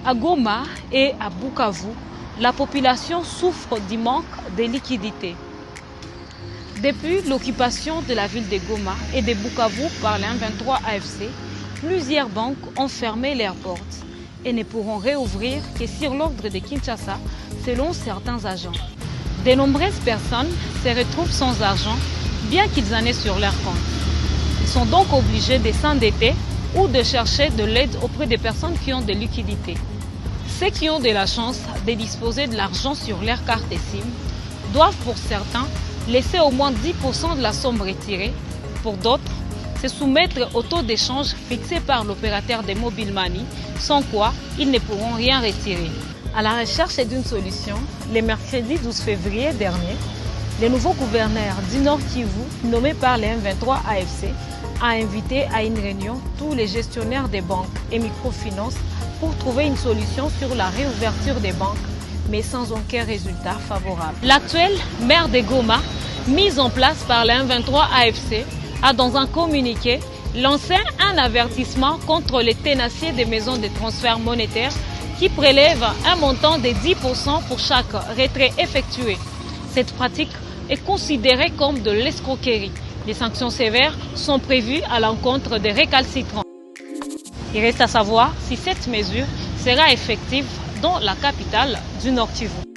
À Goma et à Bukavu, la population souffre du manque de liquidités. Depuis l'occupation de la ville de Goma et de Bukavu par les M23 AFC, plusieurs banques ont fermé leurs portes et ne pourront réouvrir que sur l'ordre de Kinshasa, selon certains agents. De nombreuses personnes se retrouvent sans argent, bien qu'ils en aient sur leur compte. Ils sont donc obligés de s'endetter ou de chercher de l'aide auprès des personnes qui ont des liquidités. Ceux qui ont de la chance de disposer de l'argent sur leur carte SIM doivent pour certains laisser au moins 10% de la somme retirée. Pour d'autres, se soumettre au taux d'échange fixé par l'opérateur de Mobile Money, sans quoi ils ne pourront rien retirer. À la recherche d'une solution, le mercredi 12 février dernier, le nouveau gouverneur du Nord Kivu, nommé par les M23 AFC, a invité à une réunion tous les gestionnaires des banques et microfinances pour trouver une solution sur la réouverture des banques, mais sans aucun résultat favorable. L'actuel maire de Goma, mis en place par les M23 AFC, a dans un communiqué lancé un avertissement contre les tenaciers des maisons de transfert monétaire qui prélèvent un montant de 10% pour chaque retrait effectué. Cette pratique est considérée comme de l'escroquerie. Des sanctions sévères sont prévues à l'encontre des récalcitrants. Il reste à savoir si cette mesure sera effective dans la capitale du Nord Kivu.